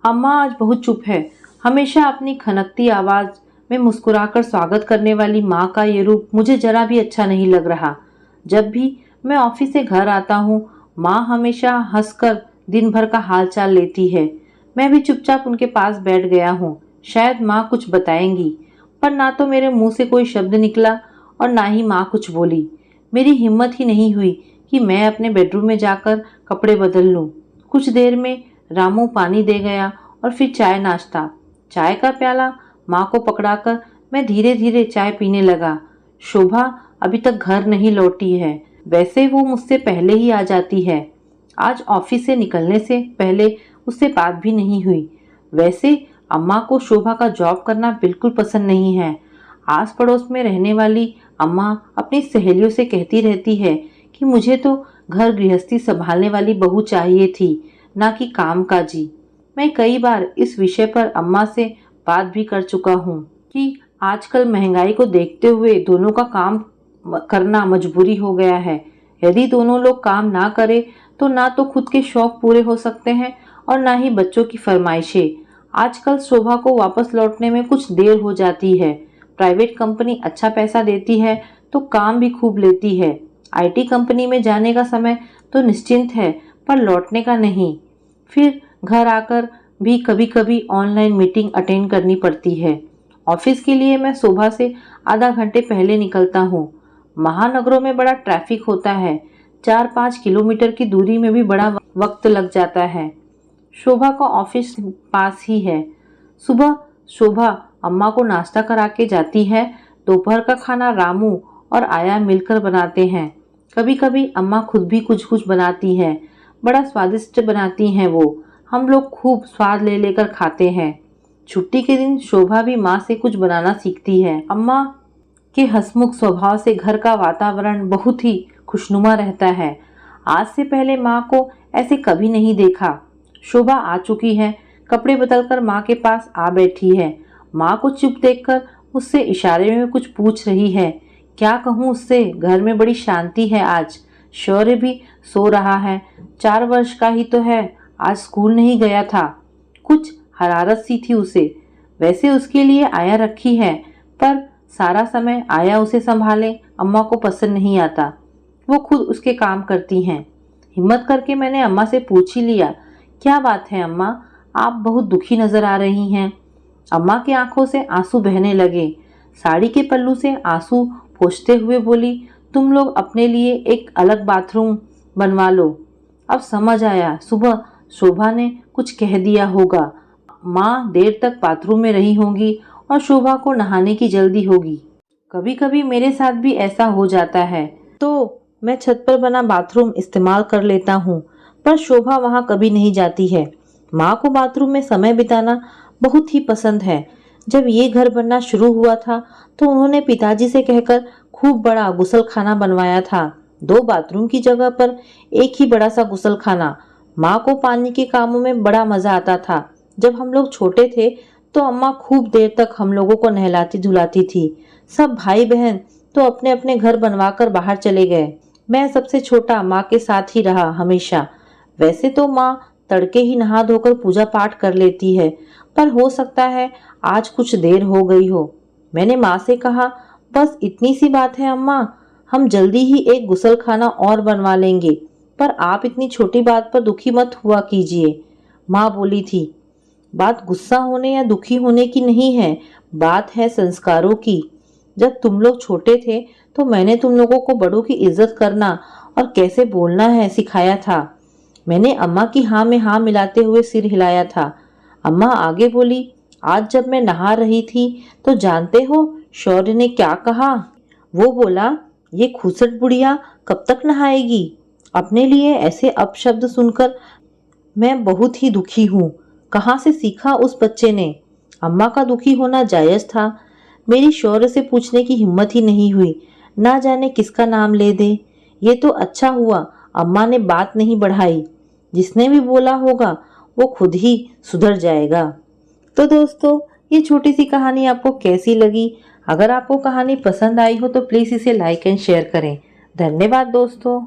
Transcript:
अम्मा आज बहुत चुप है। हमेशा अपनी खनकती आवाज में मुस्कुराकर स्वागत करने वाली माँ का ये रूप मुझे जरा भी अच्छा नहीं लग रहा। जब भी मैं ऑफिस से घर आता हूँ, माँ हमेशा हंसकर दिन भर का हालचाल लेती है। मैं भी चुपचाप उनके पास बैठ गया हूँ। शायद माँ कुछ बताएंगी, पर ना तो मेरे मुंह से कोई शब्द निकला और ना ही माँ कुछ बोली। मेरी हिम्मत ही नहीं हुई कि मैं अपने बेडरूम में जाकर कपड़े बदल लूं। कुछ देर में रामू पानी दे गया और फिर चाय नाश्ता। चाय का प्याला माँ को पकड़ाकर मैं धीरे धीरे चाय पीने लगा। शोभा अभी तक घर नहीं लौटी है। वैसे वो मुझसे पहले ही आ जाती है। आज ऑफिस से निकलने से पहले उससे बात भी नहीं हुई। वैसे अम्मा को शोभा का जॉब करना बिल्कुल पसंद नहीं है। आस पड़ोस में रहने वाली अम्मा अपनी सहेलियों से कहती रहती है कि मुझे तो घर गृहस्थी संभालने वाली बहू चाहिए थी, ना कि कामकाजी। मैं कई बार इस विषय पर अम्मा से बात भी कर चुका हूँ कि आजकल महंगाई को देखते हुए दोनों का काम करना मजबूरी हो गया है। यदि दोनों लोग काम ना करें तो ना तो खुद के शौक पूरे हो सकते हैं और ना ही बच्चों की फरमाइशें। आजकल शोभा को वापस लौटने में कुछ देर हो जाती है। प्राइवेट कंपनी अच्छा पैसा देती है तो काम भी खूब लेती है। आईटी कंपनी में जाने का समय तो निश्चिंत है, पर लौटने का नहीं। फिर घर आकर भी कभी कभी ऑनलाइन मीटिंग अटेंड करनी पड़ती है। ऑफिस के लिए मैं सुबह से आधा घंटे पहले निकलता हूँ। महानगरों में बड़ा ट्रैफिक होता है। 4-5 किलोमीटर की दूरी में भी बड़ा वक्त लग जाता है। शोभा का ऑफिस पास ही है। सुबह शोभा अम्मा को नाश्ता करा के जाती है। दोपहर का खाना रामू और आया मिलकर बनाते हैं। कभी कभी अम्मा खुद भी कुछ कुछ बनाती है। बड़ा स्वादिष्ट बनाती हैं वो। हम लोग खूब स्वाद ले लेकर खाते हैं। छुट्टी के दिन शोभा भी माँ से कुछ बनाना सीखती है। अम्मा के हंसमुख स्वभाव से घर का वातावरण बहुत ही खुशनुमा रहता है। आज से पहले माँ को ऐसे कभी नहीं देखा। शोभा आ चुकी है। कपड़े बदलकर माँ के पास आ बैठी है। माँ को चुप देखकर मुझसे इशारे में कुछ पूछ रही है। क्या कहूँ उससे, घर में बड़ी शांति है आज। शौर्य भी सो रहा है। 4 वर्ष का ही तो है, आज स्कूल नहीं गया था। कुछ हरारत सी थी उसे। वैसे उसके लिए आया रखी है, पर सारा समय आया उसे संभाले अम्मा को पसंद नहीं आता। वो खुद उसके काम करती हैं। हिम्मत करके मैंने अम्मा से पूछ ही लिया, क्या बात है अम्मा, आप बहुत दुखी नजर आ रही हैं। अम्मा की आंखों से आंसू बहने लगे। साड़ी के पल्लू से आंसू पोंछते हुए बोली, तुम लोग अपने लिए एक अलग बाथरूम बनवा लो। अब समझ आया, सुबह शोभा ने कुछ कह दिया होगा। माँ देर तक बाथरूम में रही होंगी और शोभा को नहाने की जल्दी होगी। कभी कभी मेरे साथ भी ऐसा हो जाता है तो मैं छत पर बना बाथरूम इस्तेमाल कर लेता हूँ, पर शोभा वहाँ कभी नहीं जाती है। माँ को बाथरूम में समय बिताना बहुत ही पसंद है। जब ये घर बनना शुरू हुआ था तो उन्होंने पिताजी से कहकर खूब बड़ा गुसल खाना बनवाया था। 2 बाथरूम की जगह पर एक ही बड़ा सा गुसल खाना। माँ को पानी के कामों में बड़ा मजा आता था। जब हम लोग छोटे थे तो अम्मा खूब देर तक हम लोगों को नहलाती धुलाती थी। सब भाई बहन तो अपने अपने घर बनवाकर बाहर चले गए। मैं सबसे छोटा माँ के साथ ही रहा हमेशा। वैसे तो माँ तड़के ही नहा धोकर पूजा पाठ कर लेती है, पर हो सकता है आज कुछ देर हो गई हो। मैंने माँ से कहा, बस इतनी सी बात है अम्मा, हम जल्दी ही एक गुसल खाना और बनवा लेंगे, पर आप इतनी छोटी बात पर दुखी मत हुआ कीजिए। माँ बोली थी, बात गुस्सा होने या दुखी होने की नहीं है, बात है संस्कारों की। जब तुम लोग छोटे थे तो मैंने तुम लोगों को बड़ों की इज्जत करना और कैसे बोलना है सिखाया था। मैंने अम्मा की हाँ में हाँ मिलाते हुए सिर हिलाया था। अम्मा आगे बोली, आज जब मैं नहा रही थी तो जानते हो शौर्य ने क्या कहा। वो बोला, ये खूसट बुढ़िया कब तक नहाएगी। अपने लिए ऐसे अपशब्द सुनकर मैं बहुत ही दुखी हूँ। कहाँ से सीखा उस बच्चे ने। अम्मा का दुखी होना जायज था। मेरी शौर्य से पूछने की हिम्मत ही नहीं हुई। ना जाने किसका नाम ले दे। ये तो अच्छा हुआ अम्मा ने बात नहीं बढ़ाई। जिसने भी बोला होगा वो खुद ही सुधर जाएगा। तो दोस्तों, ये छोटी सी कहानी आपको कैसी लगी? अगर आपको कहानी पसंद आई हो तो प्लीज़ इसे लाइक एंड शेयर करें। धन्यवाद दोस्तों।